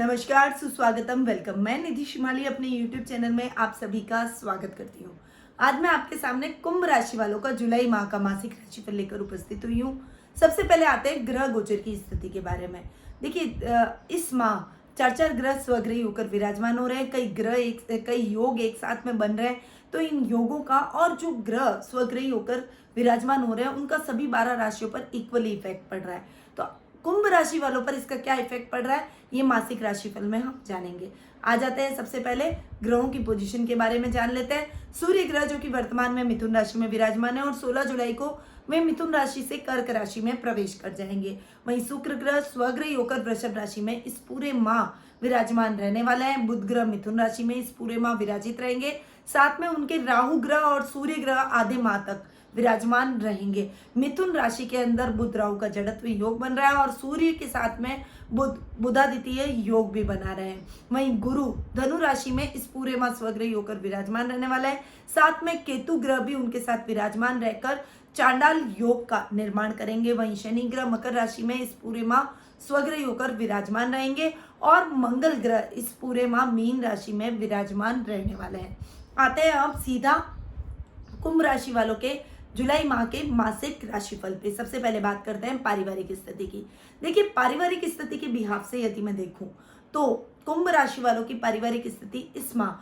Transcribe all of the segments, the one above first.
नमस्कार, सुस्वागतम, वेलकम। मैं निधि शिमाली अपने YouTube चैनल में आप सभी का स्वागत करती हूँ। आज मैं आपके सामने कुंभ राशि वालों का जुलाई माह का मासिक राशिफल लेकर उपस्थित हुई हूँ। सबसे पहले आते हैं ग्रह गोचर की स्थिति के बारे में। देखिए, इस माह चार ग्रह स्वग्रही होकर विराजमान हो रहे हैं। कई योग एक साथ में बन रहे हैं। तो इन योगों का और जो ग्रह स्वग्रही होकर विराजमान हो रहे हैं उनका सभी 12 राशियों पर इक्वली इफेक्ट पड़ रहा है। तो कुंभ राशि वालों पर इसका क्या इफेक्ट पड़ रहा है, ये मासिक राशिफल में हम जानेंगे। आ जाते हैं सबसे पहले ग्रहों की पोजीशन के बारे में जान लेते हैं। सूर्य ग्रह जो कि वर्तमान में मिथुन राशि में विराजमान है और 16 जुलाई को वे मिथुन राशि से कर्क राशि में प्रवेश कर जाएंगे। वहीं शुक्र ग्रह स्वग्रही होकर वृषभ राशि में इस पूरे माह विराजमान रहने वाले हैं। बुध ग्रह मिथुन राशि में इस पूरे माह विराजित रहेंगे। साथ में उनके राहु ग्रह और सूर्य ग्रह आधे माह तक विराजमान रहेंगे। मिथुन राशि के अंदर बुध राहु का जड़त्व योग बन रहा है और सूर्य के साथ में बुधादित्य योग भी बना रहे हैं। वहीं गुरु धनु राशि में इस पूरे माह स्वग्रही होकर विराजमान रहने वाला है। साथ में केतु ग्रह भी उनके साथ विराजमान रहकर चांडाल योग का निर्माण करेंगे। वहीं शनि ग्रह मकर राशि में इस पूरे माह स्वग्रही होकर विराजमान रहेंगे और मंगल ग्रह इस पूरे माह मीन राशि में विराजमान रहने वाले हैं। आते हैं अब सीधा कुंभ राशि वालों के जुलाई माह के मासिक राशिफल पे। सबसे पहले बात करते हैं पारिवारिक स्थिति की। देखिए, पारिवारिक स्थिति के बिहाफ से यदि मैं देखूं तो कुंभ राशि वालों की पारिवारिक स्थिति इस माह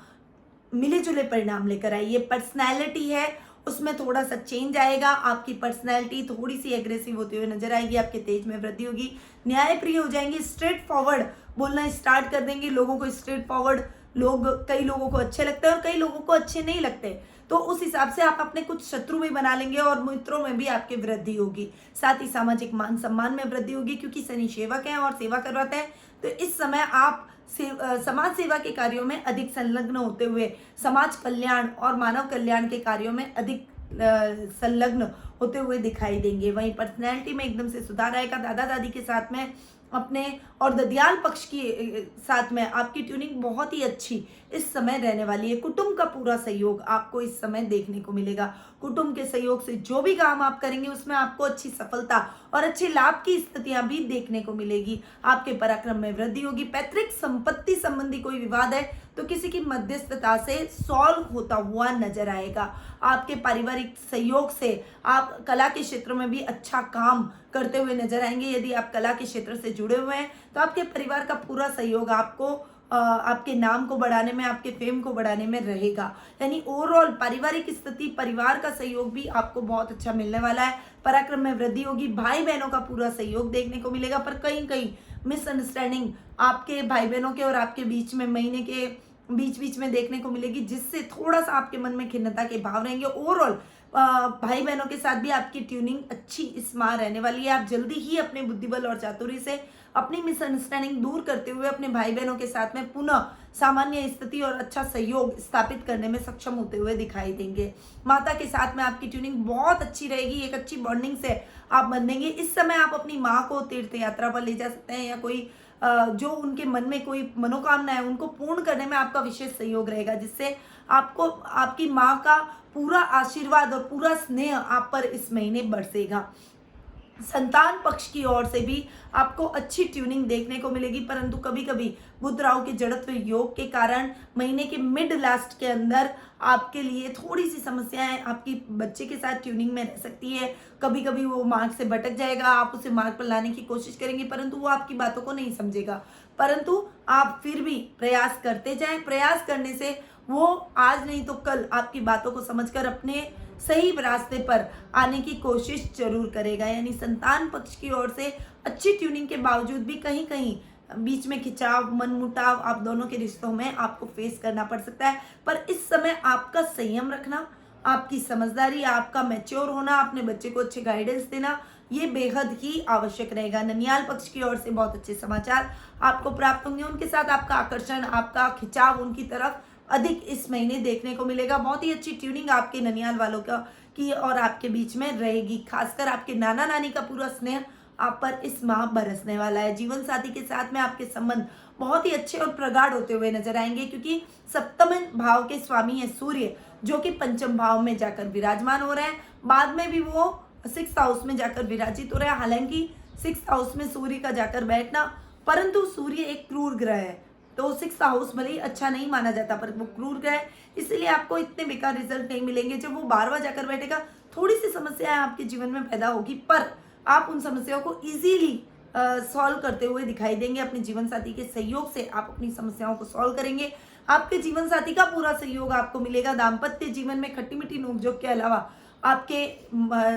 मिले जुले परिणाम लेकर आई। ये पर्सनैलिटी है, उसमें थोड़ा सा चेंज आएगा। आपकी पर्सनैलिटी थोड़ी सी एग्रेसिव होती हुई नजर आएगी। आपके तेज में वृद्धि होगी। न्यायप्रिय हो जाएंगे। स्ट्रेट फॉरवर्ड बोलना स्टार्ट कर देंगे। लोगों को स्ट्रेट फॉरवर्ड कई लोगों को अच्छे लगते हैं और कई लोगों को अच्छे नहीं लगते। तो उस हिसाब से आप अपने कुछ शत्रु भी बना लेंगे और मित्रों में भी आपकी वृद्धि होगी। साथ ही सामाजिक मान सम्मान में वृद्धि होगी, क्योंकि शनि सेवक हैं और सेवा करवाते हैं। तो इस समय आप समाज सेवा के कार्यों में अधिक संलग्न होते हुए समाज कल्याण और मानव कल्याण के कार्यों में अधिक संलग्न होते हुए दिखाई देंगे। वहीं पर्सनैलिटी में एकदम से सुधार आएगा। दादा दादी के साथ में अपने और ददियाल पक्ष की साथ में आपकी ट्यूनिंग बहुत ही अच्छी इस समय रहने वाली है। कुटुंब का पूरा सहयोग आपको इस समय देखने को मिलेगा। कुटुंब के सहयोग से जो भी काम आप करेंगे उसमें आपको अच्छी सफलता और अच्छे लाभ की स्थितियां भी देखने को मिलेगी। आपके पराक्रम में वृद्धि होगी। पैतृक संपत्ति संबंधी कोई विवाद है तो किसी की मध्यस्थता से सॉल्व होता हुआ नजर आएगा। आपके पारिवारिक सहयोग से आप कला के क्षेत्र में भी अच्छा काम करते हुए नजर आएंगे। यदि आप कला के क्षेत्र से जुड़े हुए हैं तो आपके परिवार का पूरा सहयोग आपको आपके नाम को बढ़ाने में, आपके फेम को बढ़ाने में रहेगा। यानी ओवरऑल पारिवारिक स्थिति, परिवार का सहयोग भी आपको बहुत अच्छा मिलने वाला है। पराक्रम में वृद्धि होगी। भाई बहनों का पूरा सहयोग देखने को मिलेगा। पर कहीं कहीं मिसअंडरस्टैंडिंग आपके भाई बहनों के और आपके बीच में महीने के बीच में देखने को मिलेगी, जिससे थोड़ा सा आपके मन में खिन्नता के भाव रहेंगे। ओवरऑल भाई बहनों के साथ भी आपकी ट्यूनिंग अच्छी इस माह रहने वाली है। आप जल्दी ही अपने बुद्धिबल और चातुर्य से अपनी मिसअंडरस्टैंडिंग दूर करते हुए अपने भाई बहनों के साथ में पुनः सामान्य स्थिति और अच्छा सहयोग स्थापित करने में सक्षम होते हुए दिखाई देंगे। माता के साथ में आपकी ट्यूनिंग बहुत अच्छी रहेगी। एक अच्छी बॉन्डिंग से आप बंधेंगे। इस समय आप अपनी माँ को तीर्थ यात्रा पर ले जा सकते हैं या कोई जो उनके मन में कोई मनोकामना है उनको पूर्ण करने में आपका विशेष सहयोग रहेगा, जिससे आपको आपकी माँ का पूरा आशीर्वाद और पूरा स्नेह आप पर इस महीने बरसेगा। संतान पक्ष की ओर से भी आपको अच्छी ट्यूनिंग देखने को मिलेगी, परंतु कभी कभी बुध राहु के जड़त्व योग के कारण महीने के मिड लास्ट के अंदर आपके लिए थोड़ी सी समस्याएं आपकी बच्चे के साथ ट्यूनिंग में रह सकती है। कभी कभी वो मार्ग से भटक जाएगा। आप उसे मार्ग पर लाने की कोशिश करेंगे परंतु वो आपकी बातों को नहीं समझेगा। परंतु आप फिर भी प्रयास करते जाएं। प्रयास करने से वो आज नहीं तो कल आपकी बातों को समझकर अपने सही रास्ते पर आने की कोशिश जरूर करेगा। यानी संतान पक्ष की ओर से अच्छी ट्यूनिंग के बावजूद भी कहीं कहीं बीच में खिंचाव, मनमुटाव आप दोनों के रिश्तों में आपको फेस करना पड़ सकता है। पर इस समय आपका संयम रखना, आपकी समझदारी, आपका मैच्योर होना, अपने बच्चे को अच्छे गाइडेंस देना, ये बेहद ही आवश्यक रहेगा। ननियाल पक्ष की ओर से बहुत अच्छे समाचार आपको प्राप्त होंगे। उनके साथ आपका आकर्षण, आपका खिंचाव उनकी तरफ अधिक इस महीने देखने को मिलेगा। बहुत ही अच्छी ट्यूनिंग आपके ननियाल वालों का की और आपके बीच में रहेगी। खासकर आपके नाना नानी का पूरा स्नेह आप पर इस माह बरसने वाला है। जीवन साथी के साथ में आपके संबंध बहुत ही अच्छे और प्रगाढ़ होते हुए नजर आएंगे, क्योंकि सप्तम भाव के स्वामी है सूर्य, जो कि पंचम भाव में जाकर विराजमान हो रहे हैं। बाद में भी वो 6th हाउस में जाकर विराजित हो रहे हैं। हालांकि 6th हाउस में सूर्य का जाकर बैठना परंतु सूर्य एक क्रूर ग्रह है, तो 6th हाउस भले ही अच्छा नहीं माना जाता पर वो क्रूर ग्रह है, इसलिए आपको इतने बेकार रिजल्ट नहीं मिलेंगे। जब वो 12वां जाकर बैठेगा, थोड़ी सी समस्याएं आपके जीवन में पैदा होगी, पर आप उन समस्याओं को इजीली सॉल्व करते हुए दिखाई देंगे। अपने जीवन साथी के सहयोग से आप अपनी समस्याओं को सॉल्व करेंगे। आपके जीवन साथी का पूरा सहयोग आपको मिलेगा। दाम्पत्य जीवन में खट्टी मीठी नोकझोंक के अलावा आपके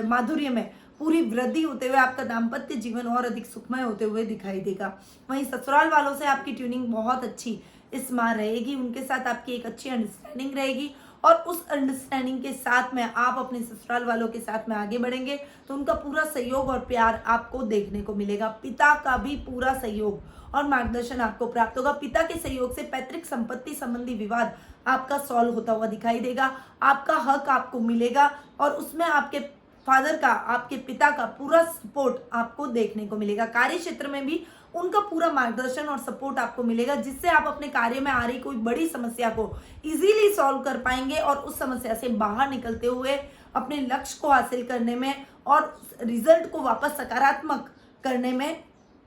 माधुर्य में पूरी वृद्धि होते हुए आपका दाम्पत्य जीवन और अधिक सुखमय होते हुए दिखाई देगा। वहीं ससुराल वालों से आपकी ट्यूनिंग बहुत अच्छी इस माह रहेगी। उनके साथ आपकी एक अच्छी अंडरस्टैंडिंग रहेगी और उस अंडरस्टैंडिंग के साथ में आप अपने ससुराल वालों के साथ में आगे बढ़ेंगे तो उनका पूरा सहयोग और प्यार आपको देखने को मिलेगा। पिता का भी पूरा सहयोग और मार्गदर्शन आपको प्राप्त होगा। पिता के सहयोग से पैतृक संपत्ति संबंधी विवाद आपका सॉल्व होता हुआ दिखाई देगा। आपका हक आपको मिलेगा और उसमें आपके फादर का, आपके पिता का पूरा सपोर्ट आपको देखने को मिलेगा। कार्य क्षेत्र में भी उनका पूरा मार्गदर्शन और सपोर्ट आपको मिलेगा, जिससे आप अपने कार्य में आ रही कोई बड़ी समस्या को इजीली सॉल्व कर पाएंगे और उस समस्या से बाहर निकलते हुए अपने लक्ष्य को हासिल करने में और रिजल्ट को वापस सकारात्मक करने में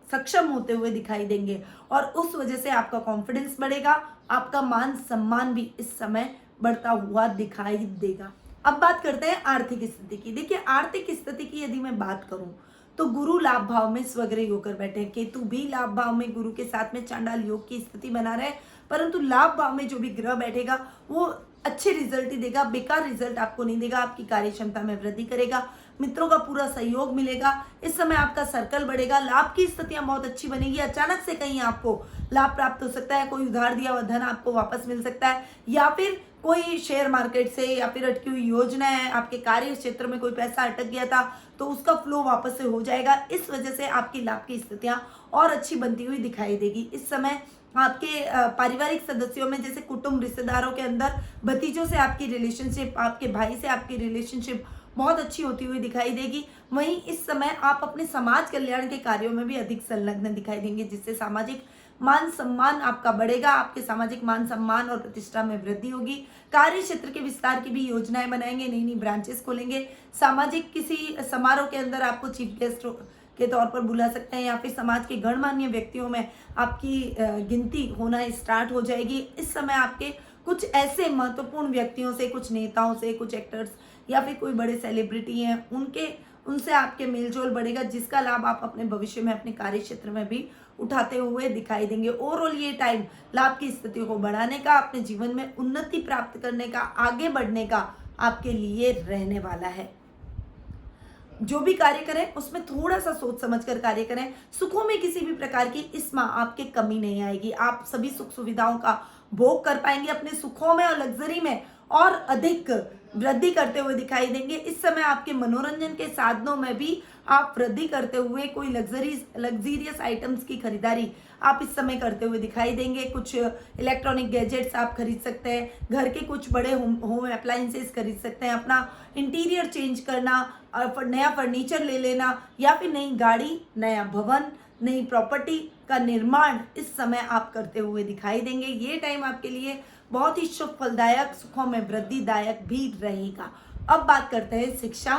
सक्षम होते हुए दिखाई देंगे और उस वजह से आपका कॉन्फिडेंस बढ़ेगा। आपका मान सम्मान भी इस समय बढ़ता हुआ दिखाई देगा। अब बात करते हैं आर्थिक स्थिति की। देखिए, आर्थिक स्थिति की यदि मैं बात करूं तो गुरु लाभ भाव में स्वग्रही होकर बैठे हैं। केतु भी लाभ भाव में गुरु के साथ में चांडाल योग की स्थिति बना रहे हैं, परंतु लाभ भाव में जो भी ग्रह बैठेगा वो अच्छे रिजल्ट ही देगा, बेकार रिजल्ट आपको नहीं देगा। आपकी कार्य क्षमता में वृद्धि करेगा, मित्रों का पूरा सहयोग मिलेगा। इस समय आपका सर्कल बढ़ेगा, लाभ की स्थितियां बहुत अच्छी बनेगी। अचानक से कहीं आपको लाभ प्राप्त हो सकता है, कोई उधार दिया हुआ धन आपको वापस मिल सकता है, या फिर कोई शेयर मार्केट से या फिर अटकी हुई योजना है, आपके कार्य क्षेत्र में कोई पैसा अटक गया था तो उसका फ्लो वापस से हो जाएगा। इस वजह से आपकी लाभ की स्थितियां और अच्छी बनती हुई दिखाई देगी। इस समय आपके पारिवारिक सदस्यों में, जैसे कुटुंब रिश्तेदारों के अंदर भतीजों से आपकी रिलेशनशिप, आपके भाई से आपकी रिलेशनशिप बहुत अच्छी होती हुई दिखाई देगी। वहीं इस समय आप अपने समाज कल्याण के कार्यों में भी अधिक संलग्न दिखाई देंगे, जिससे सामाजिक मान सम्मान आपका बढ़ेगा। आपके सामाजिक मान सम्मान और प्रतिष्ठा में वृद्धि होगी। कार्य क्षेत्र के विस्तार की भी योजनाएं बनाएंगे, नई नई ब्रांचेस खोलेंगे। सामाजिक किसी समारोह के अंदर आपको चीफ गेस्ट के तौर पर बुला सकते हैं, या फिर समाज के गणमान्य व्यक्तियों में आपकी गिनती होना स्टार्ट हो जाएगी। इस समय आपके कुछ ऐसे महत्वपूर्ण व्यक्तियों से, कुछ नेताओं से, कुछ एक्टर्स या फिर कोई बड़े सेलिब्रिटी हैं, उनसे आपके मेलजोल बढ़ेगा, जिसका लाभ आप अपने भविष्य में अपने कार्य क्षेत्र में भी उठाते हुए दिखाई देंगे। ओवरऑल ये टाइम लाभ की स्थितियों को बढ़ाने का, अपने जीवन में उन्नति प्राप्त करने का, आगे बढ़ने का आपके लिए रहने वाला है। जो भी कार्य करें उसमें थोड़ा सा सोच समझकर कार्य करें। सुखों में किसी भी प्रकार की इस माह आपके कमी नहीं आएगी। आप सभी सुख सुविधाओं का भोग कर पाएंगे, अपने सुखों में और लग्जरी में और अधिक वृद्धि करते हुए दिखाई देंगे। इस समय आपके मनोरंजन के साधनों में भी आप वृद्धि करते हुए कोई लग्जरियस आइटम्स की खरीदारी आप इस समय करते हुए दिखाई देंगे। कुछ इलेक्ट्रॉनिक गैजेट्स आप खरीद सकते हैं, घर के कुछ बड़े होम अप्लायंसेस खरीद सकते हैं, अपना इंटीरियर चेंज करना, नया फर्नीचर ले लेना, या फिर नई गाड़ी, नया भवन, नई प्रॉपर्टी का निर्माण इस समय आप करते हुए दिखाई देंगे। ये टाइम आपके लिए बहुत ही शुभ फलदायक, सुखों में वृद्धिदायक भी रहेगा। अब बात करते हैं शिक्षा,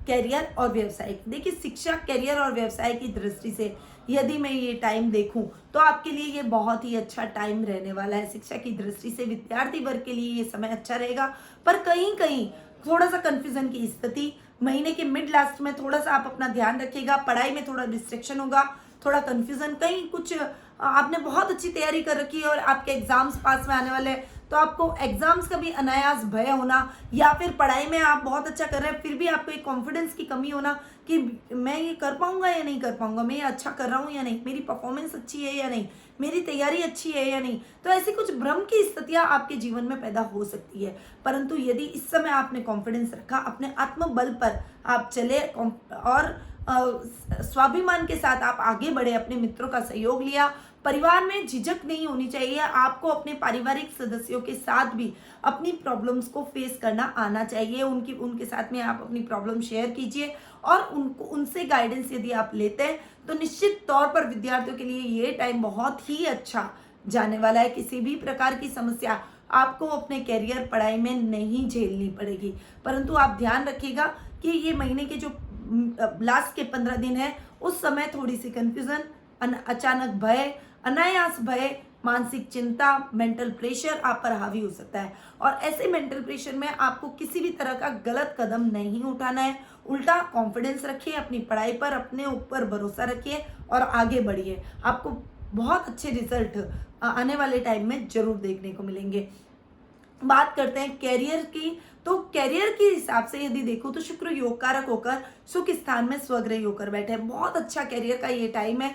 कैरियर और व्यवसाय। देखिए, शिक्षा, कैरियर और व्यवसाय की दृष्टि से यदि मैं ये टाइम देखूं तो आपके लिए ये बहुत ही अच्छा टाइम रहने वाला है। शिक्षा की दृष्टि से विद्यार्थी वर्ग के लिए ये समय अच्छा रहेगा, पर कहीं कहीं थोड़ा सा कंफ्यूजन की स्थिति महीने के मिड लास्ट में थोड़ा सा आप अपना ध्यान रखिएगा। पढ़ाई में थोड़ा डिस्ट्रैक्शन होगा, थोड़ा कंफ्यूजन, कहीं कुछ आपने बहुत अच्छी तैयारी कर रखी है और आपके एग्जाम्स पास में आने वाले हैं तो आपको एग्जाम्स का भी अनायास भय होना, या फिर पढ़ाई में आप बहुत अच्छा कर रहे हैं फिर भी आपको एक कॉन्फिडेंस की कमी होना कि मैं ये कर पाऊंगा या नहीं कर पाऊंगा, मैं ये अच्छा कर रहा हूँ या नहीं, मेरी परफॉर्मेंस अच्छी है या नहीं, मेरी तैयारी अच्छी है या नहीं। तो ऐसी कुछ भ्रम की स्थितियां आपके जीवन में पैदा हो सकती है, परंतु यदि इस समय आपने कॉन्फिडेंस रखा, अपने आत्मबल पर आप चले और स्वाभिमान के साथ आप आगे बढ़े, अपने मित्रों का सहयोग लिया, परिवार में झिझक नहीं होनी चाहिए। आपको अपने पारिवारिक सदस्यों के साथ भी अपनी प्रॉब्लम्स को फेस करना आना चाहिए। उनके साथ में आप अपनी प्रॉब्लम शेयर कीजिए और उनसे गाइडेंस यदि आप लेते हैं तो निश्चित तौर पर विद्यार्थियों के लिए ये टाइम बहुत ही अच्छा जाने वाला है। किसी भी प्रकार की समस्या आपको अपने कैरियर, पढ़ाई में नहीं झेलनी पड़ेगी, परंतु आप ध्यान रखिएगा कि ये महीने के जो लास्ट के 15 दिन है उस समय थोड़ी सी कंफ्यूजन, अचानक भय, अनायास भय, मानसिक चिंता, मेंटल प्रेशर आप पर हावी हो सकता है। और ऐसे मेंटल प्रेशर में आपको किसी भी तरह का गलत कदम नहीं उठाना है, उल्टा कॉन्फिडेंस रखिए, अपनी पढ़ाई पर, अपने ऊपर भरोसा रखिए और आगे बढ़िए। आपको बहुत अच्छे रिजल्ट आने वाले टाइम में जरूर देखने को मिलेंगे। बात करते हैं कैरियर की, तो कैरियर के हिसाब से यदि देखो तो शुक्र योग कारक होकर सुख स्थान में स्वग्रही होकर बैठे हैं। बहुत अच्छा कैरियर का ये टाइम है।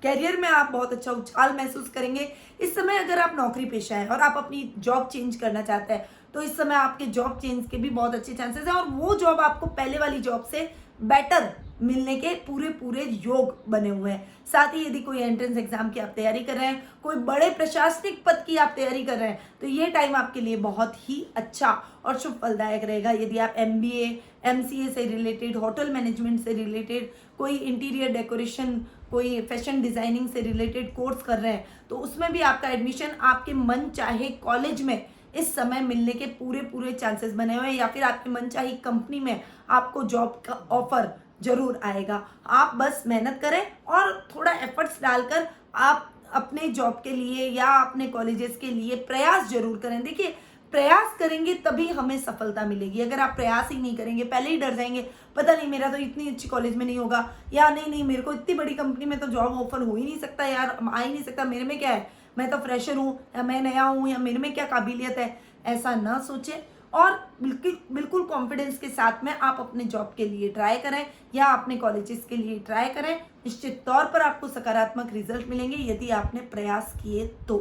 कैरियर में आप बहुत अच्छा उछाल महसूस करेंगे। इस समय अगर आप नौकरी पेशा है और आप अपनी जॉब चेंज करना चाहते हैं तो इस समय आपके जॉब चेंज के भी बहुत अच्छे चांसेस हैं और वो जॉब आपको पहले वाली जॉब से बेटर मिलने के पूरे पूरे योग बने हुए हैं। साथ ही यदि कोई एंट्रेंस एग्जाम की आप तैयारी कर रहे हैं, कोई बड़े प्रशासनिक पद की आप तैयारी कर रहे हैं, तो ये टाइम आपके लिए बहुत ही अच्छा और शुभ फलदायक रहेगा। यदि आप MBA, MCA से रिलेटेड, होटल मैनेजमेंट से रिलेटेड, कोई इंटीरियर डेकोरेशन, कोई फैशन डिजाइनिंग से रिलेटेड कोर्स कर रहे हैं, तो उसमें भी आपका एडमिशन आपके मन चाहे कॉलेज में इस समय मिलने के पूरे पूरे चांसेस बने हुए हैं, या फिर आपकी मनचाही कंपनी में आपको जॉब का ऑफर जरूर आएगा। आप बस मेहनत करें और थोड़ा एफर्ट्स डालकर आप अपने जॉब के लिए या अपने कॉलेजेस के लिए प्रयास जरूर करें। देखिए, प्रयास करेंगे तभी हमें सफलता मिलेगी। अगर आप प्रयास ही नहीं करेंगे, पहले ही डर जाएंगे, पता नहीं मेरा तो इतनी अच्छी कॉलेज में नहीं होगा, या नहीं मेरे को इतनी बड़ी कंपनी में तो जॉब ऑफर हो ही नहीं सकता, यार आ ही नहीं सकता, मेरे में क्या है, मैं तो फ्रेशर हूँ, या मैं नया हूँ, या मेरे में क्या काबिलियत है, ऐसा ना सोचें और बिल्कुल कॉन्फिडेंस के साथ में आप अपने जॉब के लिए ट्राई करें या अपने कॉलेजेस के लिए ट्राई करें। निश्चित तौर पर आपको सकारात्मक रिजल्ट मिलेंगे यदि आपने प्रयास किए तो।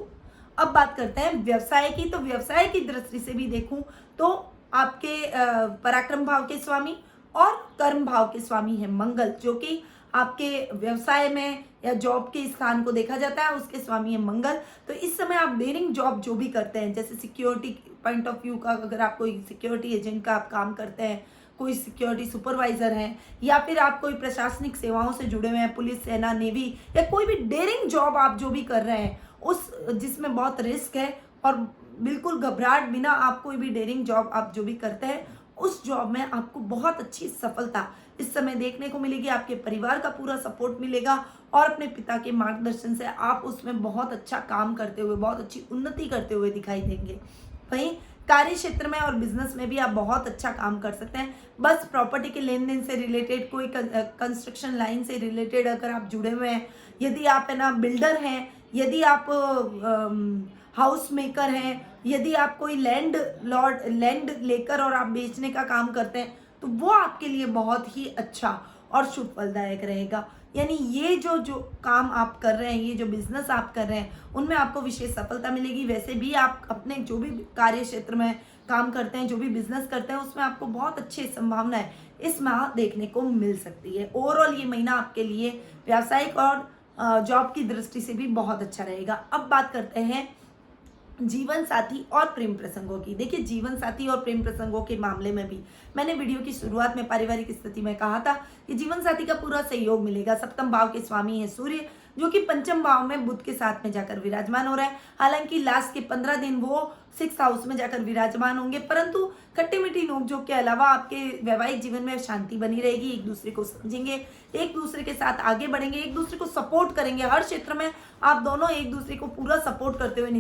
अब बात करते हैं व्यवसाय की, तो व्यवसाय की दृष्टि से भी देखूं तो आपके पराक्रम भाव के स्वामी और कर्म भाव के स्वामी है मंगल, जो कि आपके व्यवसाय में या जॉब के स्थान को देखा जाता है, उसके स्वामी है मंगल। तो इस समय आप डेयरिंग जॉब जो भी करते हैं, जैसे सिक्योरिटी पॉइंट ऑफ व्यू का, अगर आप कोई सिक्योरिटी एजेंट का आप काम करते हैं, कोई सिक्योरिटी सुपरवाइजर हैं, या फिर आप कोई प्रशासनिक सेवाओं से जुड़े हुए हैं, पुलिस, सेना, नेवी, या कोई भी डेयरिंग जॉब आप जो भी कर रहे हैं, उस जिसमें बहुत रिस्क है और बिल्कुल घबराहट बिना आप कोई भी डेयरिंग जॉब आप जो भी करते हैं, उस जॉब में आपको बहुत अच्छी सफलता इस समय देखने को मिलेगी। आपके परिवार का पूरा सपोर्ट मिलेगा और अपने पिता के मार्गदर्शन से आप उसमें बहुत अच्छा काम करते हुए, बहुत अच्छी उन्नति करते हुए दिखाई देंगे। वहीं कार्य क्षेत्र में और बिजनेस में भी आप बहुत अच्छा काम कर सकते हैं। बस प्रॉपर्टी के लेन देन से रिलेटेड, कोई कंस्ट्रक्शन लाइन से रिलेटेड अगर आप जुड़े हुए हैं, यदि आप है ना बिल्डर हैं, यदि आप हाउस मेकर हैं, यदि आप कोई लैंड लेकर और आप बेचने का काम करते हैं, तो वो आपके लिए बहुत ही अच्छा और शुभ फलदायक रहेगा। यानी ये जो जो काम आप कर रहे हैं, ये जो बिजनेस आप कर रहे हैं, उनमें आपको विशेष सफलता मिलेगी। वैसे भी आप अपने जो भी कार्य क्षेत्र में काम करते हैं, जो भी बिजनेस करते हैं, उसमें आपको बहुत अच्छी संभावनाएं इस माह देखने को मिल सकती है। ओवरऑल ये महीना आपके लिए व्यावसायिक और जॉब की दृष्टि से भी बहुत अच्छा रहेगा। अब बात करते हैं जीवन साथी और प्रेम प्रसंगों की। देखिए, जीवन साथी और प्रेम प्रसंगों के मामले में भी मैंने वीडियो की शुरुआत में पारिवारिक स्थिति में कहा था कि जीवन साथी का पूरा सहयोग मिलेगा। सप्तम भाव के स्वामी है सूर्य, जो कि पंचम भाव में बुध के साथ में जाकर विराजमान हो रहा है। हालांकि लास्ट के 15 दिन वो 6th हाउस में जाकर विराजमान होंगे, परंतु खट्टी मीठी नोकझोंक के अलावा आपके वैवाहिक जीवन में शांति बनी रहेगी। एक दूसरे को समझेंगे, एक दूसरे के साथ आगे बढ़ेंगे, एक दूसरे को सपोर्ट करेंगे। हर क्षेत्र में आप दोनों एक दूसरे को पूरा सपोर्ट करते हुए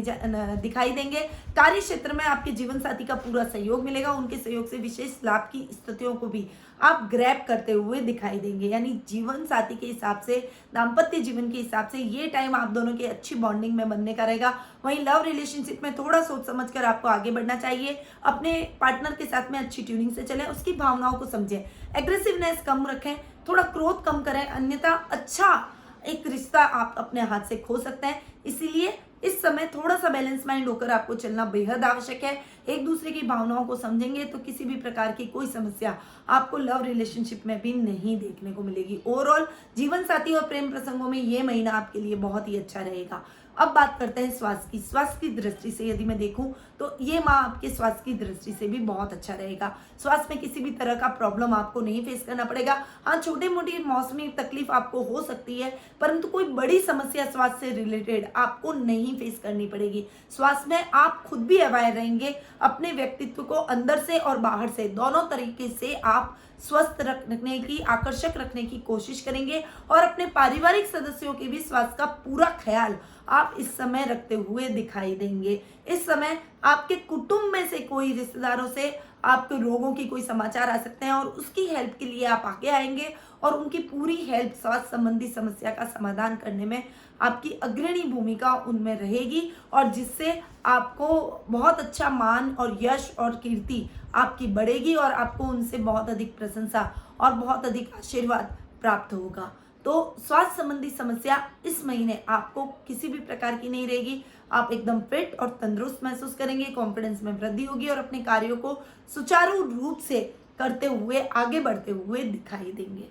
दिखाई देंगे। कार्य क्षेत्र में आपके जीवन साथी का पूरा सहयोग मिलेगा। उनके सहयोग से विशेष लाभ की स्थितियों को भी आप ग्रैब करते हुए दिखाई देंगे। यानी जीवन साथी के हिसाब से, दाम्पत्य जीवन के हिसाब से ये टाइम आप दोनों की अच्छी बॉन्डिंग में बनने का रहेगा। वहीं लव रिलेशनशिप में थोड़ा सोच समझकर आपको आगे बढ़ना चाहिए। अपने पार्टनर के साथ में अच्छी ट्यूनिंग से चलें, उसकी भावनाओं को समझें, एग्रेसिवनेस कम रखें, थोड़ा क्रोध कम करें, अन्यथा अच्छा एक रिश्ता आप अपने हाथ से खो सकते हैं। इसीलिए इस समय थोड़ा सा बैलेंस माइंड होकर आपको चलना बेहद आवश्यक है। एक दूसरे की भावनाओं को समझेंगे तो किसी भी प्रकार की कोई समस्या आपको लव रिलेशनशिप में भी नहीं देखने को मिलेगी। ओवरऑल जीवन साथी और प्रेम प्रसंगों में ये महीना आपके लिए बहुत ही अच्छा रहेगा। अब बात करते हैं स्वास्थ्य की। स्वास्थ्य की दृष्टि से यदि मैं देखूं तो ये माह आपके स्वास्थ्य की दृष्टि से भी बहुत अच्छा रहेगा। स्वास्थ्य में किसी भी तरह का प्रॉब्लम आपको नहीं फेस करना पड़ेगा। हाँ, छोटी मोटी मौसमी तकलीफ आपको हो सकती है, परंतु कोई बड़ी समस्या स्वास्थ्य से रिलेटेड आपको नहीं नहीं फेस करनी पड़ेगी। स्वास्थ्य में आप खुद भी अवेयर रहेंगे, अपने व्यक्तित्व को अंदर से और बाहर से दोनों तरीके से आप स्वस्थ रखने की, आकर्षक रखने की कोशिश करेंगे और अपने पारिवारिक सदस्यों के भी स्वास्थ्य का पूरा ख्याल आप इस समय रखते हुए दिखाई देंगे। इस समय आपके कुटुंब में से कोई रिश्तेदारों से आपके रोगों की कोई समाचार आ सकते हैं और उसकी हेल्प के लिए आप आगे आएंगे और उनकी पूरी हेल्प, स्वास्थ्य संबंधी समस्या का समाधान करने में आपकी अग्रणी भूमिका उनमें रहेगी और जिससे आपको बहुत अच्छा मान और यश और कीर्ति आपकी बढ़ेगी और आपको उनसे बहुत अधिक प्रशंसा और बहुत अधिक आशीर्वाद प्राप्त होगा। तो स्वास्थ्य संबंधी समस्या इस महीने आपको किसी भी प्रकार की नहीं रहेगी। आप एकदम फिट और तंदुरुस्त महसूस करेंगे, कॉन्फिडेंस में वृद्धि होगी और अपने कार्यों को सुचारू रूप से करते हुए, आगे बढ़ते हुए दिखाई देंगे।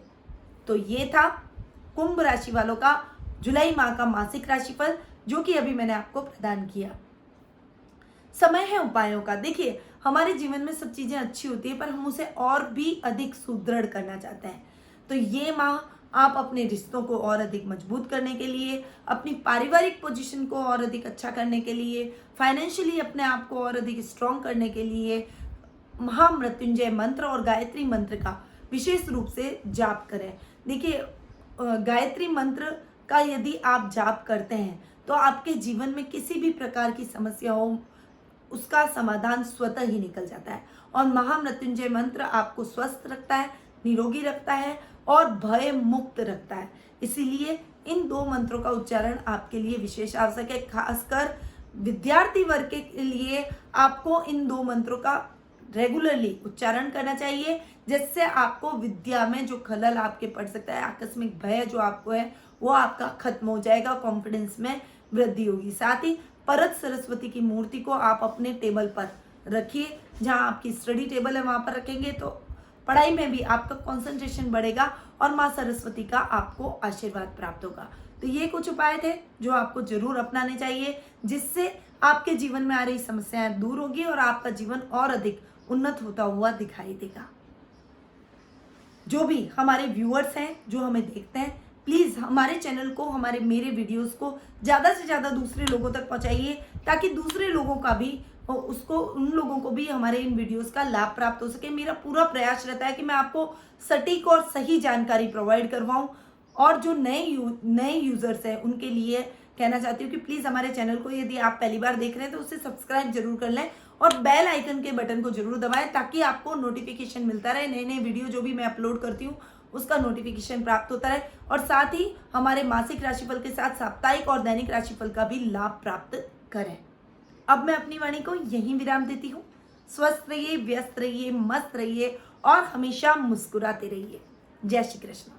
तो ये था कुंभ राशि वालों का जुलाई माह का मासिक राशिफल, जो कि अभी मैंने आपको प्रदान किया। समय है उपायों का। देखिए, हमारे जीवन में सब चीजें अच्छी होती है, पर हम उसे और भी अधिक सुदृढ़ करना चाहते हैं। तो ये माह आप अपने रिश्तों को और अधिक मजबूत करने के लिए, अपनी पारिवारिक पोजीशन को और अधिक अच्छा करने के लिए, फाइनेंशियली अपने आप को और अधिक स्ट्रॉन्ग करने के लिए महामृत्युंजय मंत्र और गायत्री मंत्र का विशेष रूप से जाप करें। देखिए, गायत्री मंत्र का यदि आप जाप करते हैं तो आपके जीवन में किसी भी प्रकार की समस्या हो, उसका समाधान स्वतः ही निकल जाता है। और महामृत्युंजय मंत्र आपको स्वस्थ रखता है, निरोगी रखता है और भय मुक्त रखता है। इसीलिए इन दो मंत्रों का उच्चारण आपके लिए विशेष आवश्यक है। खासकर विद्यार्थी वर्ग के लिए आपको इन दो मंत्रों का रेगुलरली उच्चारण करना चाहिए, जिससे आपको विद्या में जो खलल आपके पड़ सकता है, आकस्मिक भय जो आपको है, वो आपका खत्म हो जाएगा, कॉन्फिडेंस में वृद्धि होगी। साथ ही परत सरस्वती की मूर्ति को आप अपने टेबल पर रखिए। जहां आपकी स्टडी टेबल है वहां पर रखेंगे तो पढ़ाई में भी आपका कंसंट्रेशन बढ़ेगा और माँ सरस्वती का आपको आशीर्वाद प्राप्त होगा। तो ये कुछ उपाय थे जो आपको जरूर अपनाने चाहिए, जिससे आपके जीवन में आ रही समस्याएं दूर होगी और आपका जीवन और अधिक उन्नत होता हुआ दिखाई देगा। जो भी हमारे व्यूअर्स हैं, जो हमें देखते हैं, प्लीज हमारे चैनल को, मेरे वीडियोस को ज्यादा से ज्यादा दूसरे लोगों तक पहुंचाइए, ताकि दूसरे लोगों का भी उन लोगों को भी हमारे इन वीडियोस का लाभ प्राप्त हो सके। मेरा पूरा प्रयास रहता है कि मैं आपको सटीक और सही जानकारी प्रोवाइड करवाऊं। और जो नए यूजर्स हैं उनके लिए कहना चाहती हूँ कि प्लीज हमारे चैनल को, यदि आप पहली बार देख रहे हैं तो उसे सब्सक्राइब जरूर कर लें और बेल आइकन के बटन को जरूर दबाएं, ताकि आपको नोटिफिकेशन मिलता रहे। नए नए वीडियो जो भी मैं अपलोड करती हूँ उसका नोटिफिकेशन प्राप्त होता रहे और साथ ही हमारे मासिक राशिफल के साथ साप्ताहिक और दैनिक राशिफल का भी लाभ प्राप्त करें। अब मैं अपनी वाणी को यहीं विराम देती हूँ। स्वस्थ रहिए, व्यस्त रहिए, मस्त रहिए और हमेशा मुस्कुराते रहिए। जय श्री कृष्ण।